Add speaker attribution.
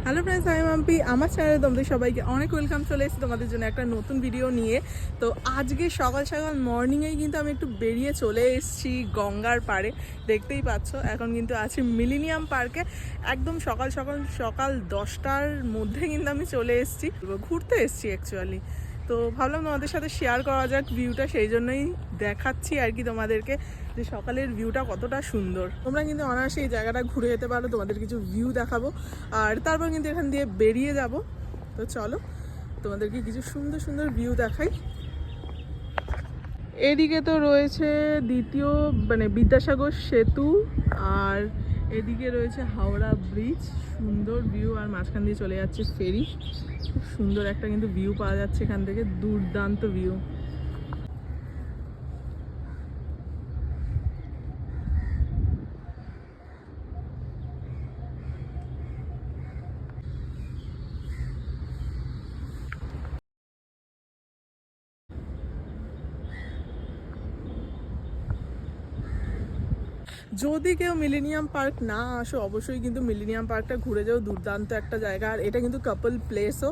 Speaker 1: Hello friends, আমি মাম্পি। আমার চ্যানেলে তোমাদের সবাইকে অনেক ওয়েলকাম। চলে এসেছি তোমাদের জন্য একটা নতুন ভিডিও নিয়ে। তো আজকে সকাল সকাল মর্নিংয়েই কিন্তু আমি একটু বেরিয়ে চলে এসেছি গঙ্গার পাড়ে। দেখতেই পাচ্ছ এখন কিন্তু আছি মিলেনিয়াম পার্কে। একদম সকাল সকাল 10টার মধ্যে কিন্তু আমি চলে এসেছি, ঘুরতে এসেছি অ্যাকচুয়ালি। তো ভাবলাম তোমাদের সাথে শেয়ার করা যাক ভিউটা, সেই জন্যই দেখাচ্ছি আর কি তোমাদেরকে যে সকালের ভিউটা কতটা সুন্দর। তোমরা কিন্তু অনায়াসে এই জায়গাটা ঘুরে যেতে পারো, তোমাদের কিছু ভিউ দেখাবো আর তারপর কিন্তু এখান দিয়ে বেরিয়ে যাব। তো চলো তোমাদেরকে কিছু সুন্দর সুন্দর ভিউ দেখাই। এদিকে তো রয়েছে দ্বিতীয় বিদ্যাসাগর সেতু, আর এদিকে রয়েছে হাওড়া ব্রিজ। সুন্দর ভিউ, আর মাঝখান দিয়ে চলে যাচ্ছে ফেরি। খুব সুন্দর একটা কিন্তু ভিউ পাওয়া যাচ্ছে এখান থেকে, দুর্দান্ত ভিউ। যদি কেউ মিলেনিয়াম পার্ক না আসো, অবশ্যই কিন্তু মিলেনিয়াম পার্কটা ঘুরে যাও, দুর্দান্ত একটা জায়গা। আর এটা কিন্তু কাপল প্লেসও,